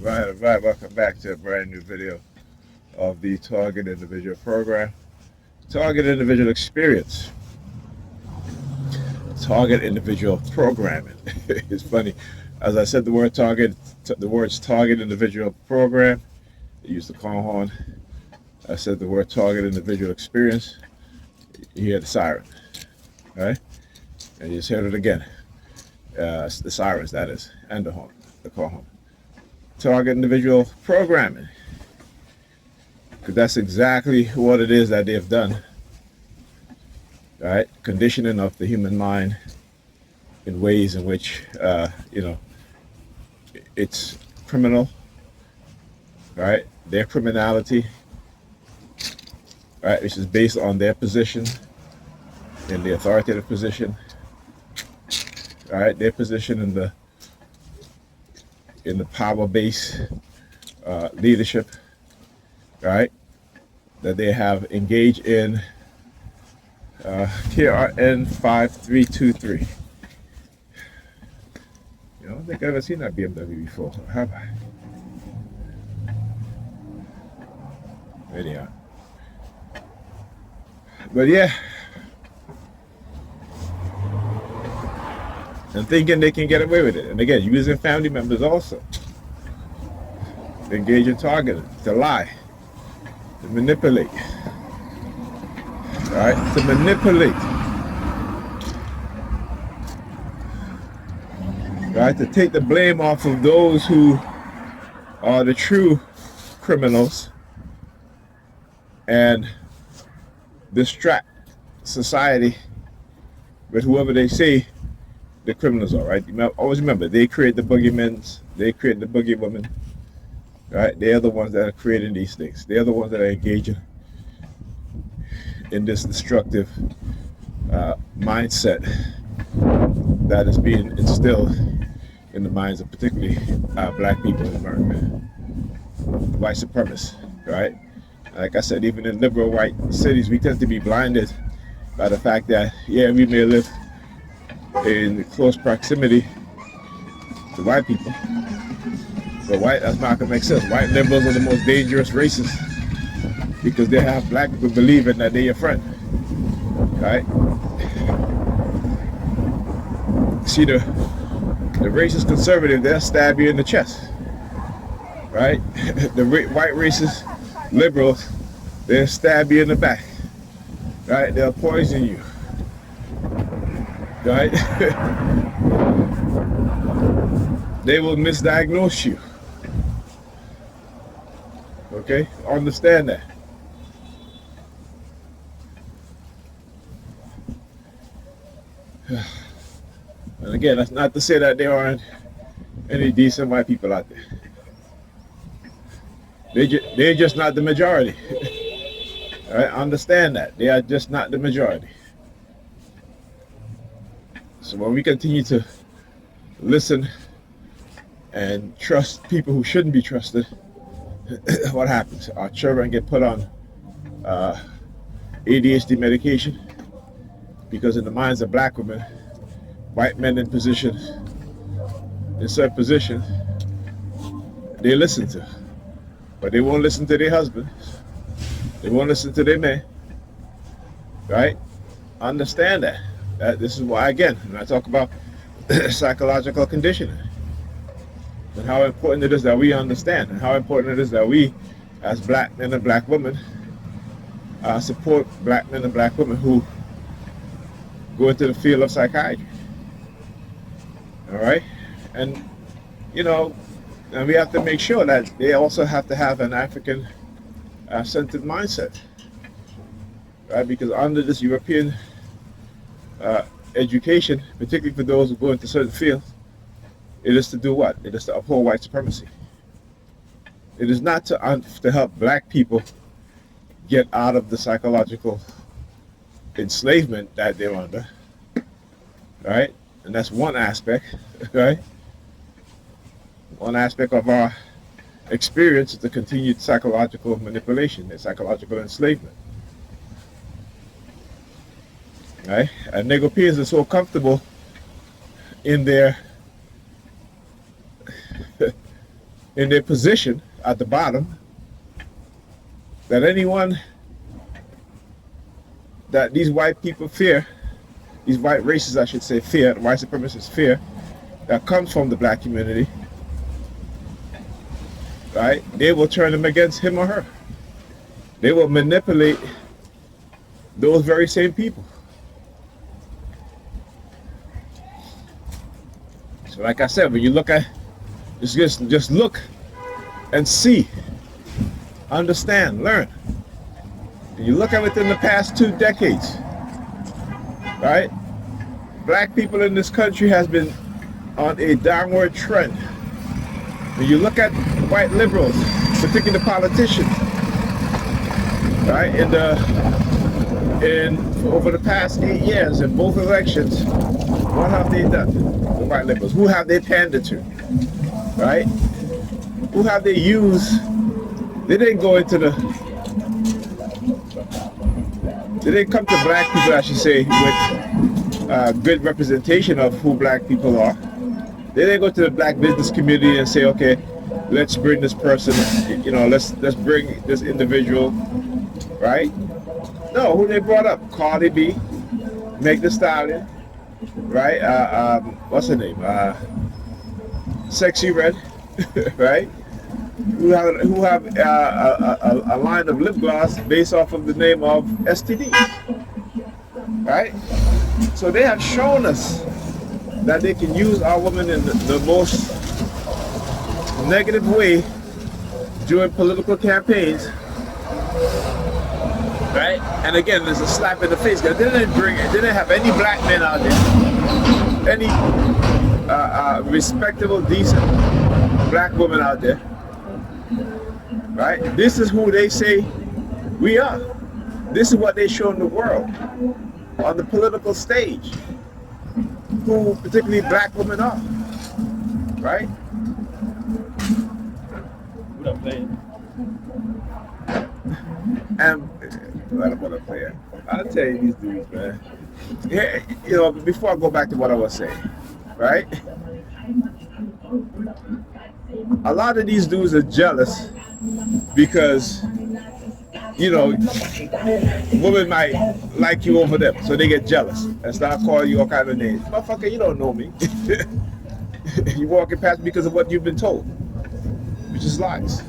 All right. Welcome back to a brand new video of the Target Individual Program. Target Individual Experience. Target Individual Programming. It's funny. As I said the word target, the words Target Individual Program, they used the call horn. I said the word Target Individual Experience, you hear the siren, right? And you just heard it again. The sirens, that is, and the horn, the call horn. Target Individual Programming. Because that's exactly what it is that they've done, right? Conditioning of the human mind in ways in which, it's criminal, right? Their criminality, right, which is based on their position in the authoritative position, right? Their position in the power base leadership, right? That they have engaged in KRN 5323. I don't think I've ever seen that BMW before, have I? Anyhow. But yeah. And thinking they can get away with it. And again, using family members also. Engage in targeting, to lie, to manipulate. Right? To manipulate. Right? To take the blame off of those who are the true criminals and distract society with whoever they say the criminals are, right? Always remember, they create the boogeymen, they create the boogeywomen, right? They are the ones that are creating these things. They are the ones that are engaging in this destructive mindset that is being instilled in the minds of particularly black people in America. White supremacists, right? Like I said, even in liberal white cities, we tend to be blinded by the fact that, yeah, we may live in close proximity to white people, but white, as Malcolm X says, white liberals are the most dangerous racists because they have black people believing that they're your friend, right? See, the racist conservative, they'll stab you in the chest, right? The white racist liberals, they'll stab you in the back, right? They'll poison you, right? They will misdiagnose you. Okay? Understand that. And again, that's not to say that there aren't any decent white people out there. They're just not the majority. All right? Understand that. They are just not the majority. So when we continue to listen and trust people who shouldn't be trusted, what happens? Our children get put on ADHD medication because in the minds of black women, white men in certain positions, they listen to. But they won't listen to their husbands. They won't listen to their men. Right? Understand that. This is why, again, when I talk about psychological conditioning and how important it is that we understand and how important it is that we, as black men and black women, support black men and black women who go into the field of psychiatry. All right? And, and we have to make sure that they also have to have an African-centered mindset, right? Because under this European education, particularly for those who go into certain fields, it is to do what? It is to uphold white supremacy. It is not to help black people get out of the psychological enslavement that they're under, right? And that's one aspect, right? One aspect of our experience is the continued psychological manipulation and psychological enslavement. Right? And Negropeans are so comfortable in their in their position at the bottom, that anyone that these white people fear, these white racists, I should say, fear, the white supremacists fear, that comes from the black community, right? They will turn them against him or her. They will manipulate those very same people. So like I said, when you look at, just look and see, understand, learn. When you look at within the past 2 decades, right? Black people in this country has been on a downward trend. When you look at white liberals, particularly politicians, right? Over the past 8 years in both elections, what have they done? The white liberals. Who have they pandered to? Right? Who have they used? They didn't go into the. They didn't come to black people, I should say, with good representation of who black people are. They didn't go to the black business community and say, okay, let's bring this person, let's bring this individual, right? No, who they brought up? Cardi B, Meg Thee Stallion, right? What's her name? Sexy Red, right? Who have a line of lip gloss based off of the name of STD, right? So they have shown us that they can use our women in the most negative way during political campaigns, right? And again, there's a slap in the face because they didn't have any black men out there, any respectable, decent black women out there, right? This is who they say we are. This is what they show in the world on the political stage, who particularly black women are, right? What up, man? And I don't want to play it. I'll tell you these dudes, man. Yeah, before I go back to what I was saying, right? A lot of these dudes are jealous because, women might like you over them, so they get jealous and start calling you all kind of names. Motherfucker, you don't know me. You walking past me because of what you've been told, which is lies.